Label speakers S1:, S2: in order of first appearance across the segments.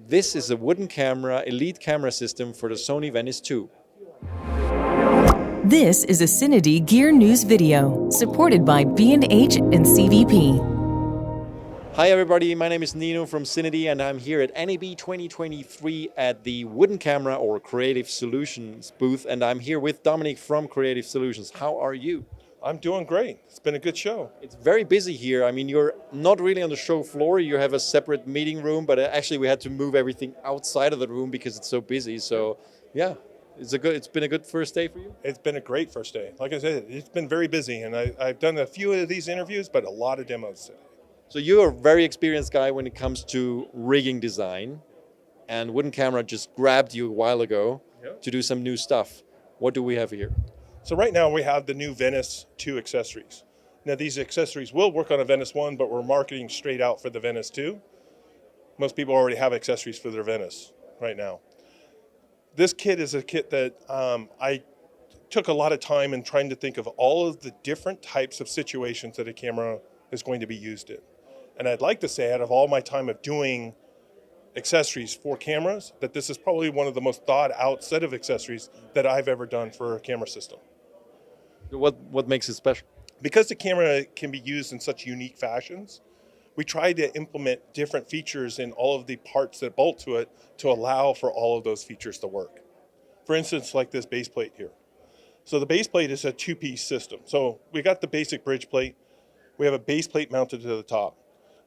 S1: This is a wooden camera, Elite camera system for the Sony VENICE 2.
S2: This is a CineD Gear News video, supported by B&H and CVP.
S1: Hi everybody, my name is Nino from CineD and I'm here at NAB 2023 at the Wooden Camera or Creative Solutions booth, and I'm here with Dominic from Creative Solutions. How are you?
S3: I'm doing great. It's been a good show.
S1: It's very busy here. I mean, you're not really on the show floor. You have a separate meeting room, but actually we had to move everything outside of the room because it's so busy. So yeah, it's been a good first day for you?
S3: It's been a great first day. Like I said, it's been very busy, and I've done a few of these interviews, but a lot of demos today.
S1: So you're a very experienced guy when it comes to rigging design, and Wooden Camera just grabbed you a while ago to do some new stuff. What do we have here?
S3: So right now we have the new VENICE 2 accessories. Now these accessories will work on a VENICE 1, but we're marketing straight out for the VENICE 2. Most people already have accessories for their VENICE right now. This kit is a kit that I took a lot of time in trying to think of all of the different types of situations that a camera is going to be used in. And I'd like to say, out of all my time of doing accessories for cameras, that this is probably one of the most thought out set of accessories that I've ever done for a camera system.
S1: What makes it special?
S3: Because the camera can be used in such unique fashions, we tried to implement different features in all of the parts that bolt to it to allow for all of those features to work. For instance, like this base plate here. So the base plate is a two-piece system. So we got the basic bridge plate. We have a base plate mounted to the top.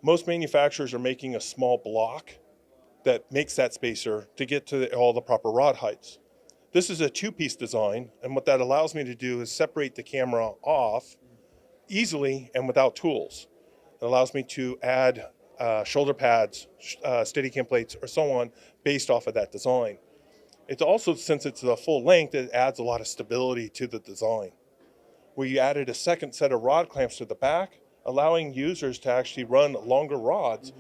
S3: Most manufacturers are making a small block that makes that spacer to get to all the proper rod heights. This is a two-piece design, and what that allows me to do is separate the camera off easily and without tools. It allows me to add shoulder pads, Steadicam plates, or so on, based off of that design. It's also, since it's the full length, it adds a lot of stability to the design. We added a second set of rod clamps to the back, allowing users to actually run longer rods.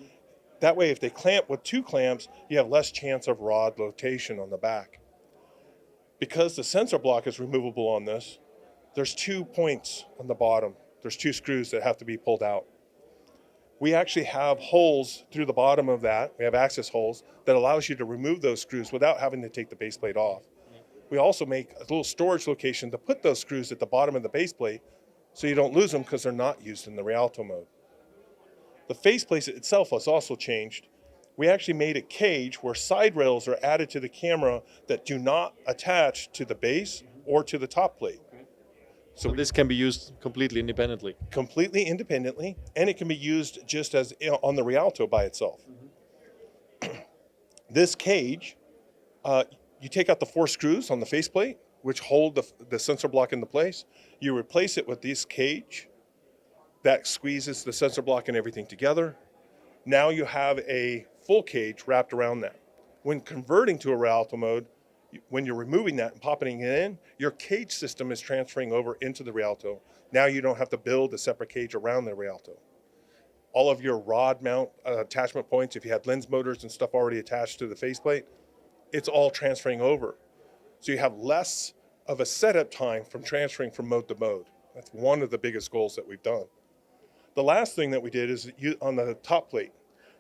S3: That way, if they clamp with two clamps, you have less chance of rod rotation on the back. Because the sensor block is removable on this, there's 2 points on the bottom. There's 2 screws that have to be pulled out. We actually have holes through the bottom of that. We have access holes that allows you to remove those screws without having to take the base plate off. We also make a little storage location to put those screws at the bottom of the base plate so you don't lose them because they're not used in the Rialto mode. The faceplate itself has also changed. We actually made a cage where side rails are added to the camera that do not attach to the base or to the top plate.
S1: So this can be used completely independently?
S3: Completely independently, and it can be used just as on the Rialto by itself. This cage, you take out the 4 screws on the faceplate, which hold the sensor block into place. You replace it with this cage that squeezes the sensor block and everything together. Now you have a full cage wrapped around that. When converting to a Rialto mode, when you're removing that and popping it in, your cage system is transferring over into the Rialto. Now you don't have to build a separate cage around the Rialto. All of your rod mount attachment points, if you had lens motors and stuff already attached to the faceplate, it's all transferring over. So you have less of a setup time from transferring from mode to mode. That's one of the biggest goals that we've done. The last thing that we did is on the top plate.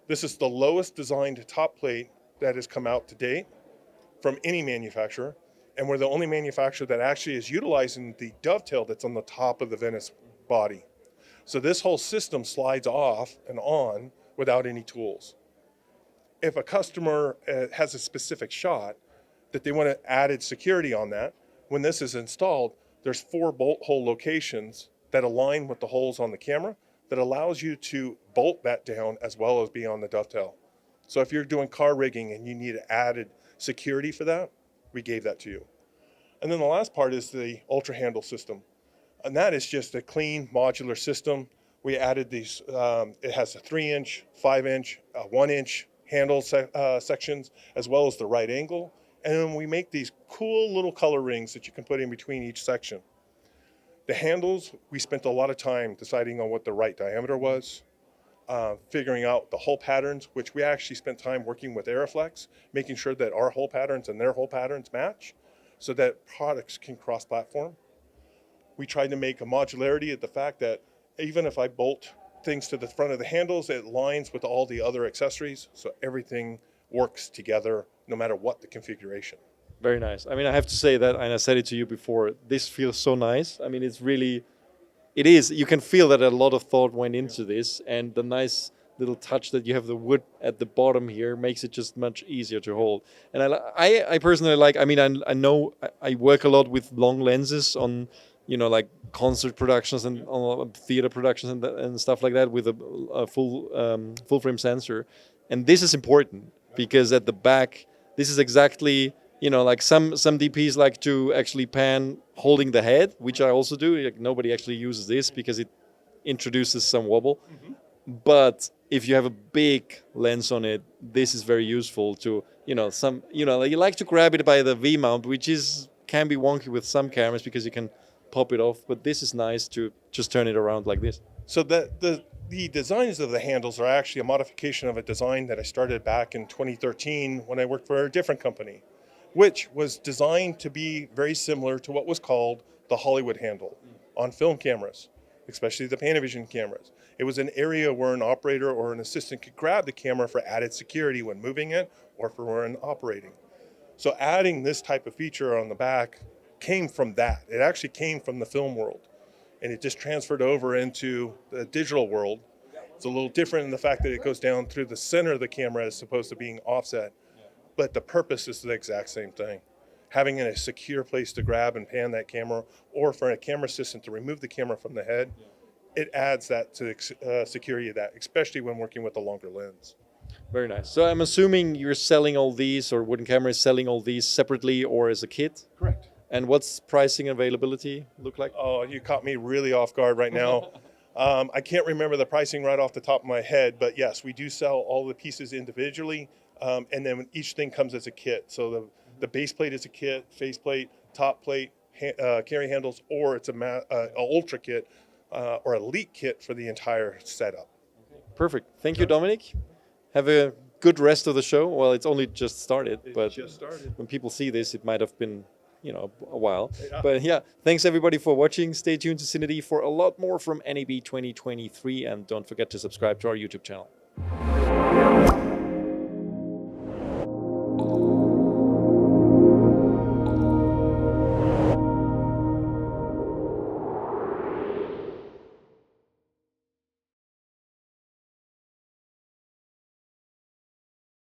S3: This is the lowest designed top plate that has come out to date from any manufacturer, and we're the only manufacturer that actually is utilizing the dovetail that's on the top of the VENICE body. So this whole system slides off and on without any tools. If a customer has a specific shot that they want to added security on that, when this is installed, there's 4 bolt hole locations that align with the holes on the camera that allows you to bolt that down as well as be on the dovetail. So if you're doing car rigging and you need added security for that, we gave that to you. And then the last part is the ultra handle system. And that is just a clean modular system. We added these, it has a 3-inch, 5-inch, 1-inch handle sections, as well as the right angle. And then we make these cool little color rings that you can put in between each section. The handles, we spent a lot of time deciding on what the right diameter was, figuring out the hole patterns, which we actually spent time working with Aeroflex, making sure that our hole patterns and their hole patterns match so that products can cross-platform. We tried to make a modularity at the fact that even if I bolt things to the front of the handles, it lines with all the other accessories, so everything works together no matter what the configuration.
S1: Very nice. I mean, I have to say that, and I said it to you before, this feels so nice. I mean, it is, you can feel that a lot of thought went into this, and the nice little touch that you have the wood at the bottom here makes it just much easier to hold. And I personally like, I mean, I know I work a lot with long lenses on, like concert productions and theater productions and stuff like that with a full frame sensor. And this is important because at the back, this is exactly, like some DPs like to actually pan holding the head, which I also do. Like, nobody actually uses this because it introduces some wobble. Mm-hmm. But if you have a big lens on it, this is very useful to, you like to grab it by the V mount, which can be wonky with some cameras because you can pop it off. But this is nice to just turn it around like this.
S3: So the designs of the handles are actually a modification of a design that I started back in 2013 when I worked for a different company, which was designed to be very similar to what was called the Hollywood handle on film cameras, especially the Panavision cameras. It was an area where an operator or an assistant could grab the camera for added security when moving it or for when operating. So adding this type of feature on the back came from that. It actually came from the film world, and it just transferred over into the digital world. It's a little different in the fact that it goes down through the center of the camera as opposed to being offset. But the purpose is the exact same thing. Having a secure place to grab and pan that camera, or for a camera assistant to remove the camera from the head, it adds that to the security of that, especially when working with a longer lens.
S1: Very nice. So I'm assuming you're selling all these, or Wooden Camera is selling all these separately or as a kit?
S3: Correct.
S1: And what's pricing availability look like?
S3: Oh, you caught me really off guard right now. I can't remember the pricing right off the top of my head, but yes, we do sell all the pieces individually, and then each thing comes as a kit. So the base plate is a kit, faceplate, top plate, carry handles, or it's a ultra kit or elite kit for the entire setup.
S1: Perfect. Thank you, Dominic. Have a good rest of the show. Well, it's only just started, but when people see this, it might have been, a while. Yeah. But yeah, thanks everybody for watching. Stay tuned to CineD for a lot more from NAB 2023, and don't forget to subscribe to our YouTube channel.